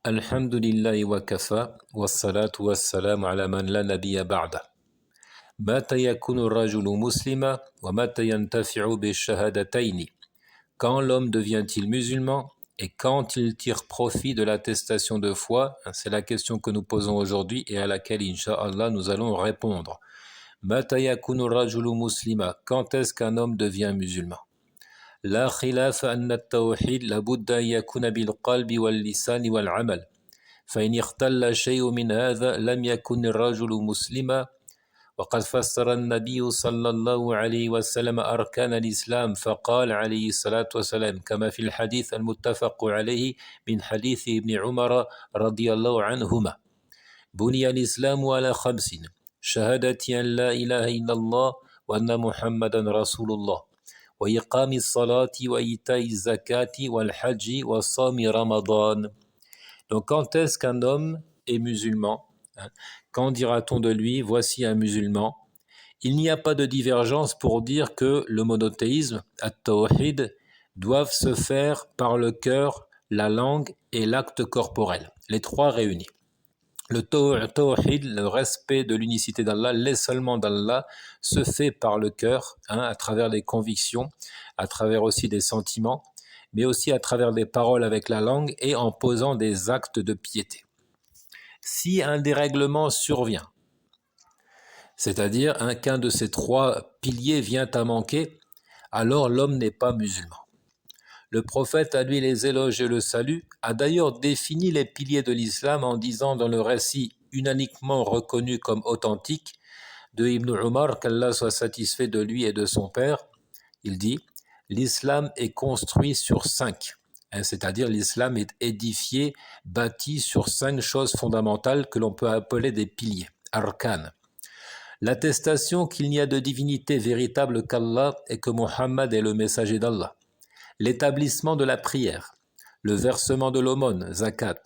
Alhamdulillahi wa kafa, wassalatu wassalamu ala man la nabiyya ba'da. Mata yakunu rajulu muslima wa mata yantafi'u bi shahadataini. Quand l'homme devient-il musulman et quand il tire profit de l'attestation de foi? C'est la question que nous posons aujourd'hui et à laquelle, incha'Allah, nous allons répondre. Mata yakunu rajulu muslima. Quand est-ce qu'un homme devient musulman? لا خلاف أن التوحيد لابد أن يكون بالقلب واللسان والعمل فإن اختل شيء من هذا لم يكن الرجل مسلما وقد فسر النبي صلى الله عليه وسلم أركان الإسلام فقال عليه الصلاة والسلام كما في الحديث المتفق عليه من حديث ابن عمر رضي الله عنهما بني الإسلام على 5 شهادة أن لا إله إلا الله وأن محمدا رسول الله وإقام الصلاة وإيتاء الزكاة والحج وصوم رمضان. Donc quand est-ce qu'un homme est musulman? Quand dira-t-on de lui, voici un musulman? Il n'y a pas de divergence pour dire que le monothéisme, at-tawhid, doivent se faire par le cœur, la langue et l'acte corporel, les trois réunis. Le tawhid, le respect de l'unicité d'Allah, l'isolement d'Allah, se fait par le cœur, à travers des convictions, à travers aussi des sentiments, mais aussi à travers des paroles avec la langue et en posant des actes de piété. Si un dérèglement survient, c'est-à-dire qu'un de ces trois piliers vient à manquer, alors l'homme n'est pas musulman. Le prophète, à lui les éloges et le salut, a d'ailleurs défini les piliers de l'islam en disant dans le récit unanimement reconnu comme authentique de Ibn Umar, qu'Allah soit satisfait de lui et de son père, il dit « L'islam est construit sur 5 », c'est-à-dire l'islam est édifié, bâti sur 5 choses fondamentales que l'on peut appeler des piliers, arkan. L'attestation qu'il n'y a de divinité véritable qu'Allah et que Muhammad est le messager d'Allah. L'établissement de la prière, le versement de l'aumône, zakat,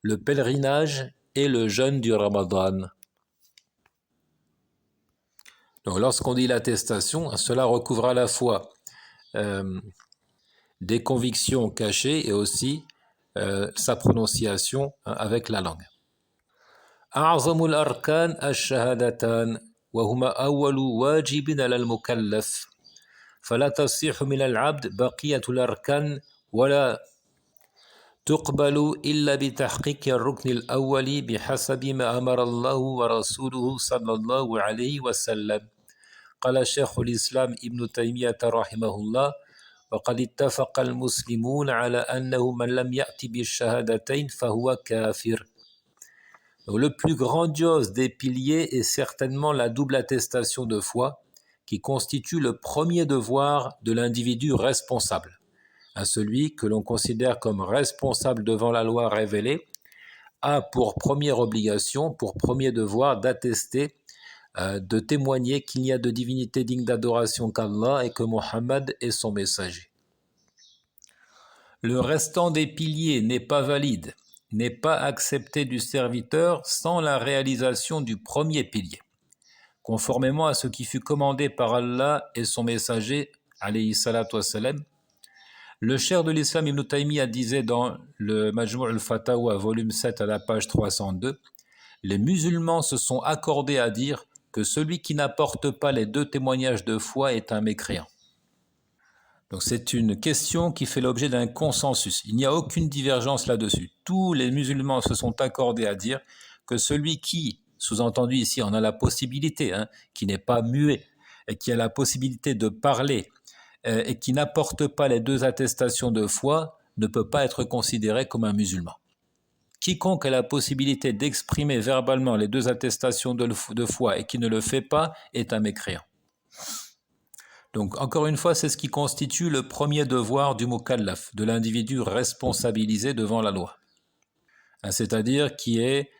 le pèlerinage et le jeûne du Ramadan. Donc lorsqu'on dit l'attestation, cela recouvre à la fois des convictions cachées et aussi sa prononciation avec la langue. أعظم الأركان الشهادتان وهما أول واجب على المكلف فلا تصح من العبد بقية الأركان ولا تقبل إلا بتحقيق الركن الأول بحسب ما أمر الله ورسوله صلى الله عليه وسلم قال شيخ الإسلام ابن تيمية رحمه الله وقد اتفق المسلمون على أنه من لم يأت بالشهادتين فهو كافر. Le plus grandiose des piliers est certainement la double attestation de foi qui constitue le premier devoir de l'individu responsable, celui que l'on considère comme responsable devant la loi révélée, a pour première obligation, pour premier devoir d'attester, de témoigner qu'il n'y a de divinité digne d'adoration qu'Allah et que Muhammad est son messager. Le restant des piliers n'est pas valide, n'est pas accepté du serviteur sans la réalisation du premier pilier. Conformément à ce qui fut commandé par Allah et son messager, alayhi salatu wassalam, le cheikh de l'islam Ibn Taymiyyah disait dans le Majmu' al-Fatawa, volume 7 à la page 302, les musulmans se sont accordés à dire que celui qui n'apporte pas les 2 témoignages de foi est un mécréant. Donc c'est une question qui fait l'objet d'un consensus. Il n'y a aucune divergence là-dessus. Tous les musulmans se sont accordés à dire que celui qui, sous-entendu ici, en a la possibilité, qui n'est pas muet, et qui a la possibilité de parler, et qui n'apporte pas les 2 attestations de foi, ne peut pas être considéré comme un musulman. Quiconque a la possibilité d'exprimer verbalement les 2 attestations de foi et qui ne le fait pas est un mécréant. Donc, encore une fois, c'est ce qui constitue le premier devoir du mukallaf, de l'individu responsabilisé devant la loi. C'est-à-dire qui est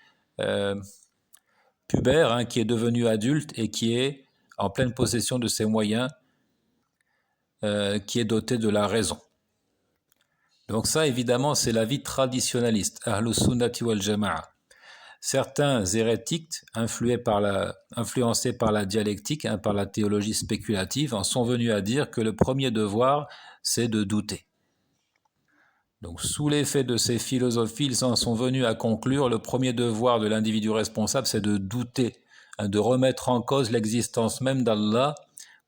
pubère, qui est devenu adulte et qui est en pleine possession de ses moyens, qui est doté de la raison. Donc ça, évidemment, c'est l'avis traditionnaliste, Ahlus Sunnati wal Jama'a. Certains hérétiques, influencés par la dialectique, par la théologie spéculative, en sont venus à dire que le premier devoir, c'est de douter. Donc, sous l'effet de ces philosophies, ils en sont venus à conclure le premier devoir de l'individu responsable, c'est de douter, de remettre en cause l'existence même d'Allah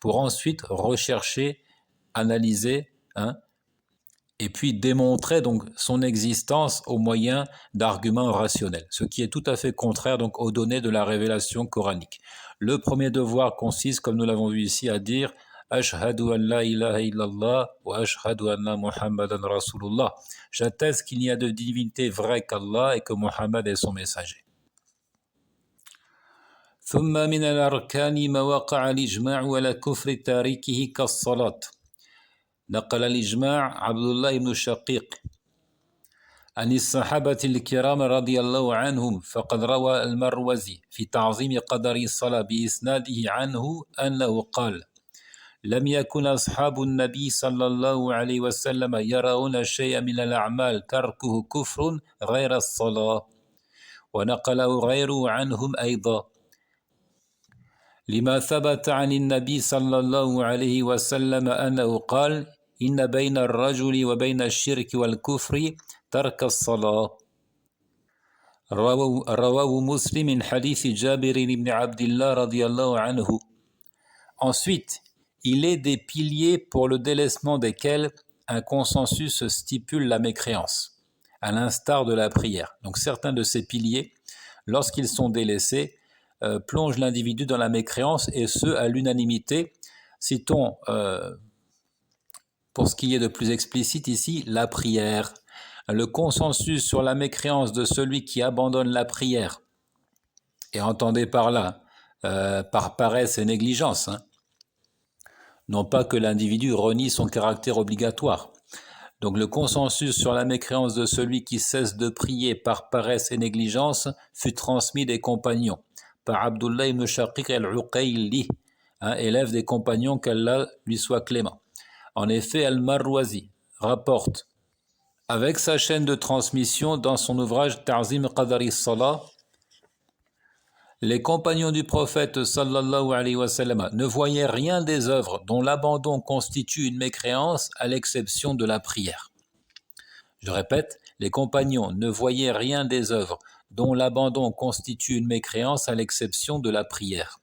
pour ensuite rechercher, analyser, et puis démontrer donc son existence au moyen d'arguments rationnels, ce qui est tout à fait contraire donc aux données de la révélation coranique. Le premier devoir consiste, comme nous l'avons vu ici, à dire Ashhadu an la ilaha illallah wa ashhadu anna Muhammadan Rasulullah. J'atteste qu'il n'y a de divinité vraie qu'Allah et que Muhammad est son messager. ثم من الأركان ما وقع الإجماع على كفر تاركه كالصلاة. نقل الإجماع عبد الله بن شقيق عن الصحابة الكرام رضي الله عنهم، فقد روى المروزي في تعظيم قدر الصلاة بإسناده عنه أنه قال: لم يكن أصحاب النبي صلى الله عليه وسلم يرون شيئا من الأعمال تركه كفر غير الصلاة، ونقله غيره عنهم أيضا، لما ثبت عن النبي صلى الله عليه وسلم أنه قال: إن بين الرجل وبين الشرك والكفر ترك الصلاة. رواه مسلم من حديث جابر بن عبد الله رضي الله عنه. Ensuite, il est des piliers pour le délaissement desquels un consensus stipule la mécréance, à l'instar de la prière. Donc certains de ces piliers, lorsqu'ils sont délaissés, plongent l'individu dans la mécréance, et ce, à l'unanimité. Citons, pour ce qui est de plus explicite ici, la prière. Le consensus sur la mécréance de celui qui abandonne la prière, et entendez par là, par paresse et négligence, non pas que l'individu renie son caractère obligatoire. Donc le consensus sur la mécréance de celui qui cesse de prier par paresse et négligence fut transmis des compagnons, par Abdullah ibn Shaqiq al-Uqayli, élève des compagnons, qu'Allah lui soit clément. En effet, Al-Marwazi rapporte avec sa chaîne de transmission dans son ouvrage Ta'zim Qadari Salah, les compagnons du prophète sallallahu alayhi wa sallam ne voyaient rien des œuvres dont l'abandon constitue une mécréance à l'exception de la prière. Je répète, les compagnons ne voyaient rien des œuvres dont l'abandon constitue une mécréance à l'exception de la prière.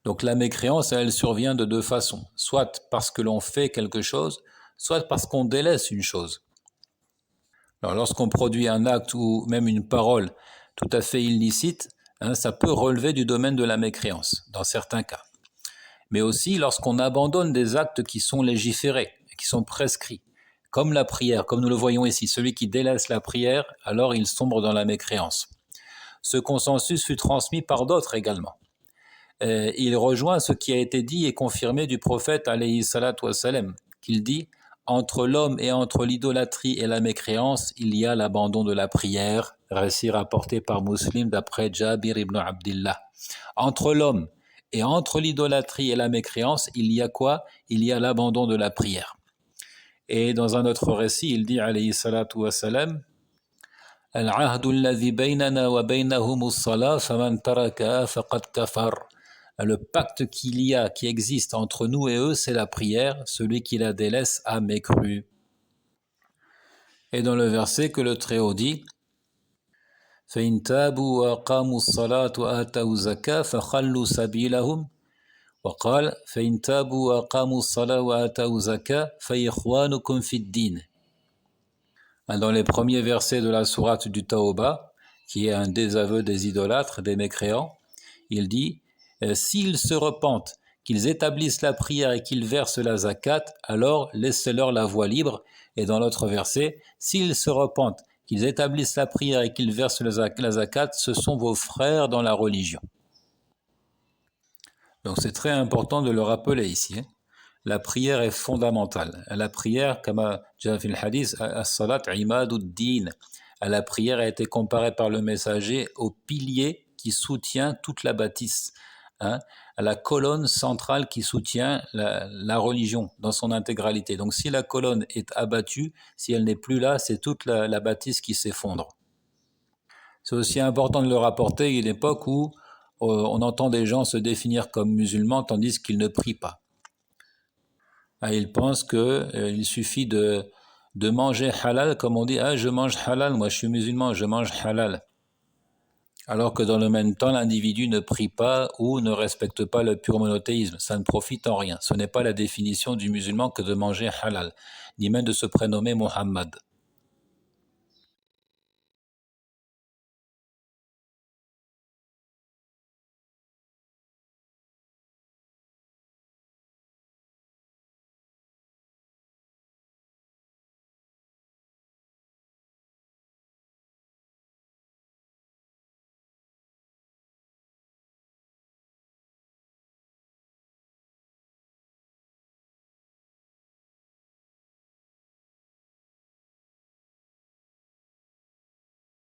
Donc la mécréance, elle survient de deux façons, soit parce que l'on fait quelque chose, soit parce qu'on délaisse une chose. Alors lorsqu'on produit un acte ou même une parole tout à fait illicite, ça peut relever du domaine de la mécréance, dans certains cas. Mais aussi lorsqu'on abandonne des actes qui sont légiférés, qui sont prescrits, comme la prière, comme nous le voyons ici. Celui qui délaisse la prière, alors il sombre dans la mécréance. Ce consensus fut transmis par d'autres également. Il rejoint ce qui a été dit et confirmé du prophète alayhi salatu wassalam, qu'il dit: entre l'homme et entre l'idolâtrie et la mécréance, il y a l'abandon de la prière, récit rapporté par Muslim d'après Jabir ibn Abdillah. Entre l'homme et entre l'idolâtrie et la mécréance, il y a quoi? Il y a l'abandon de la prière. Et dans un autre récit, il dit alayhi salatu wassalam: Al-ahdu alladhi baynana wa baynahum as-salat faman tarakaha faqad kafar. Le pacte qui existe entre nous et eux, c'est la prière. Celui qui la délaisse a mécru. Et dans le verset que le Très-Haut dit: فَإِن تَابُوا وَأَقَامُوا الصَّلَاةَ وَآتَوُا الزَّكَاةَ فَخَلُّوا سَبِيلَهُمْ وقال فإن تابوا وأقاموا الصلاة وآتوا الزكاة فإخوانكم في الدين. Dans les premiers versets de la sourate du Tawbah, qui est un désaveu des idolâtres, des mécréants, il dit: s'ils se repentent, qu'ils établissent la prière et qu'ils versent la zakat, alors laissez-leur la voie libre. Et dans l'autre verset: s'ils se repentent, qu'ils établissent la prière et qu'ils versent la zakat, ce sont vos frères dans la religion. Donc c'est très important de le rappeler ici. La prière est fondamentale. La prière, comme jaa fil hadith, as-salat imaduddin. La prière a été comparée par le messager au pilier qui soutient toute la bâtisse, à la colonne centrale qui soutient la religion dans son intégralité. Donc si la colonne est abattue, si elle n'est plus là, c'est toute la bâtisse qui s'effondre. C'est aussi important de le rapporter à une époque où on entend des gens se définir comme musulmans tandis qu'ils ne prient pas. Ils pensent qu'il suffit de de manger halal, comme on dit, ah, je mange halal, moi je suis musulman, je mange halal. Alors que dans le même temps, l'individu ne prie pas ou ne respecte pas le pur monothéisme. Ça ne profite en rien. Ce n'est pas la définition du musulman que de manger halal, ni même de se prénommer Mohammed.